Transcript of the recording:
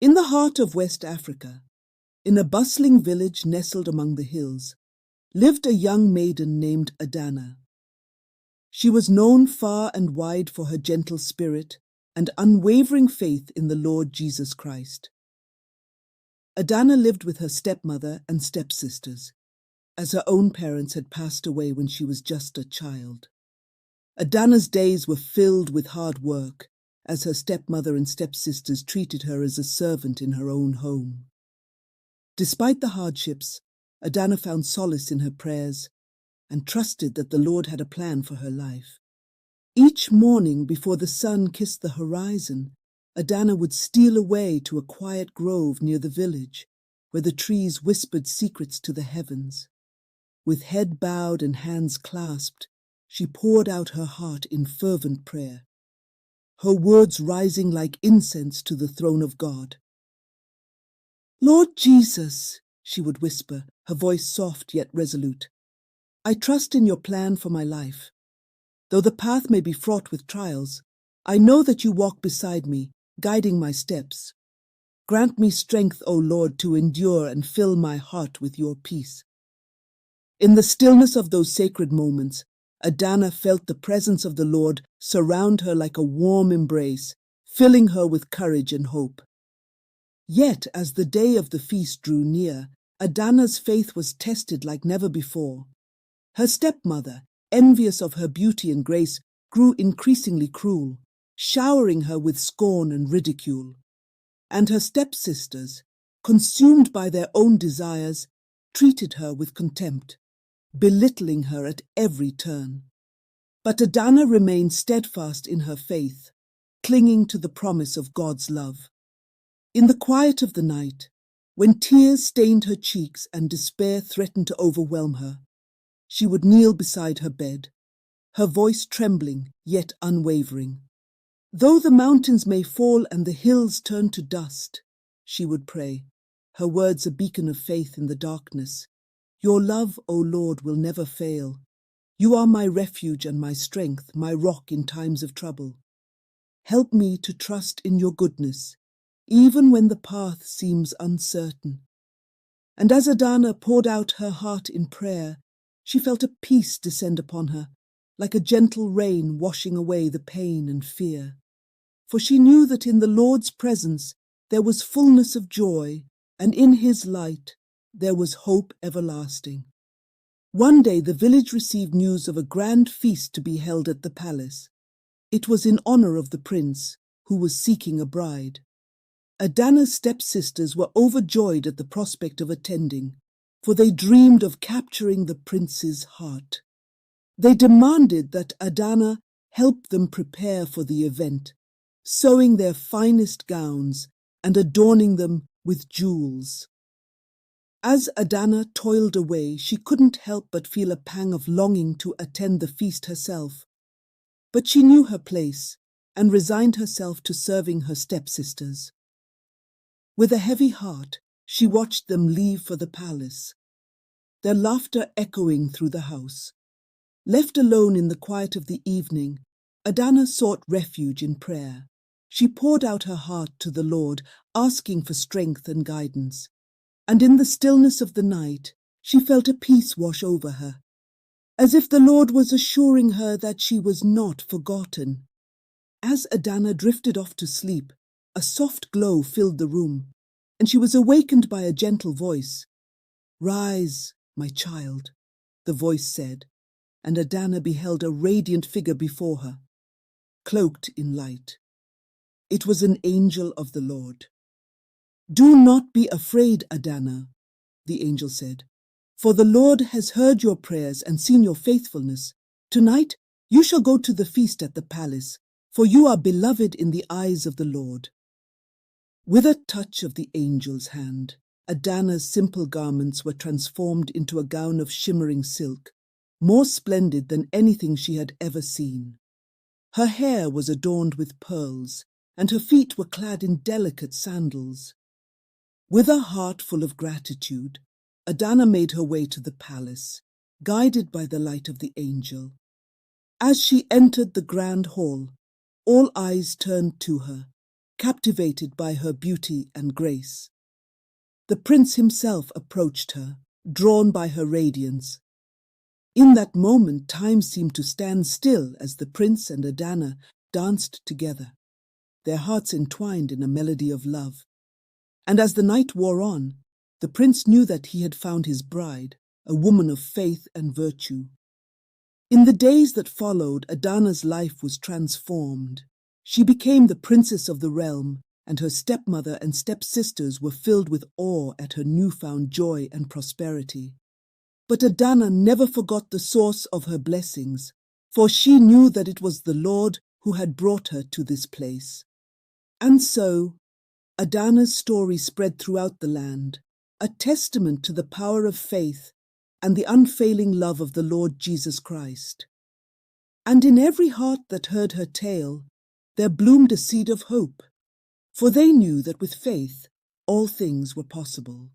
In the heart of West Africa, in a bustling village nestled among the hills, lived a young maiden named Adanna. She was known far and wide for her gentle spirit and unwavering faith in the Lord Jesus Christ. Adanna lived with her stepmother and stepsisters, as her own parents had passed away when she was just a child. Adanna's days were filled with hard work, as her stepmother and stepsisters treated her as a servant in her own home. Despite the hardships, Adanna found solace in her prayers and trusted that the Lord had a plan for her life. Each morning before the sun kissed the horizon, Adanna would steal away to a quiet grove near the village, where the trees whispered secrets to the heavens. With head bowed and hands clasped, she poured out her heart in fervent prayer, her words rising like incense to the throne of God. "Lord Jesus," she would whisper, her voice soft yet resolute, "I trust in your plan for my life. Though the path may be fraught with trials, I know that you walk beside me, guiding my steps. Grant me strength, O Lord, to endure and fill my heart with your peace." In the stillness of those sacred moments, Adanna felt the presence of the Lord surround her like a warm embrace, filling her with courage and hope. Yet, as the day of the feast drew near, Adanna's faith was tested like never before. Her stepmother, envious of her beauty and grace, grew increasingly cruel, showering her with scorn and ridicule. And her stepsisters, consumed by their own desires, treated her with contempt, belittling her at every turn. But Adanna remained steadfast in her faith, clinging to the promise of God's love. In the quiet of the night, when tears stained her cheeks and despair threatened to overwhelm her, she would kneel beside her bed, her voice trembling yet unwavering. "Though the mountains may fall and the hills turn to dust," she would pray, her words a beacon of faith in the darkness. "Your love, O Lord, will never fail. You are my refuge and my strength, my rock in times of trouble. Help me to trust in your goodness, even when the path seems uncertain." And as Adanna poured out her heart in prayer, she felt a peace descend upon her, like a gentle rain washing away the pain and fear. For she knew that in the Lord's presence there was fullness of joy, and in his light there was hope everlasting. One day the village received news of a grand feast to be held at the palace. It was in honor of the prince, who was seeking a bride. Adanna's stepsisters were overjoyed at the prospect of attending, for they dreamed of capturing the prince's heart. They demanded that Adanna help them prepare for the event, sewing their finest gowns and adorning them with jewels. As Adanna toiled away, she couldn't help but feel a pang of longing to attend the feast herself. But she knew her place and resigned herself to serving her stepsisters. With a heavy heart, she watched them leave for the palace, their laughter echoing through the house. Left alone in the quiet of the evening, Adanna sought refuge in prayer. She poured out her heart to the Lord, asking for strength and guidance. And in the stillness of the night, she felt a peace wash over her, as if the Lord was assuring her that she was not forgotten. As Adanna drifted off to sleep, a soft glow filled the room, and she was awakened by a gentle voice. "Rise, my child," the voice said, and Adanna beheld a radiant figure before her, cloaked in light. It was an angel of the Lord. "Do not be afraid, Adanna," the angel said, "for the Lord has heard your prayers and seen your faithfulness. Tonight you shall go to the feast at the palace, for you are beloved in the eyes of the Lord." With a touch of the angel's hand, Adanna's simple garments were transformed into a gown of shimmering silk, more splendid than anything she had ever seen. Her hair was adorned with pearls, and her feet were clad in delicate sandals. With a heart full of gratitude, Adanna made her way to the palace, guided by the light of the angel. As she entered the grand hall, all eyes turned to her, captivated by her beauty and grace. The prince himself approached her, drawn by her radiance. In that moment, time seemed to stand still as the prince and Adanna danced together, their hearts entwined in a melody of love. And as the night wore on, the prince knew that he had found his bride, a woman of faith and virtue. In the days that followed, Adanna's life was transformed. She became the princess of the realm, and her stepmother and stepsisters were filled with awe at her newfound joy and prosperity. But Adanna never forgot the source of her blessings, for she knew that it was the Lord who had brought her to this place. And so, Adanna's story spread throughout the land, a testament to the power of faith and the unfailing love of the Lord Jesus Christ. And in every heart that heard her tale, there bloomed a seed of hope, for they knew that with faith all things were possible.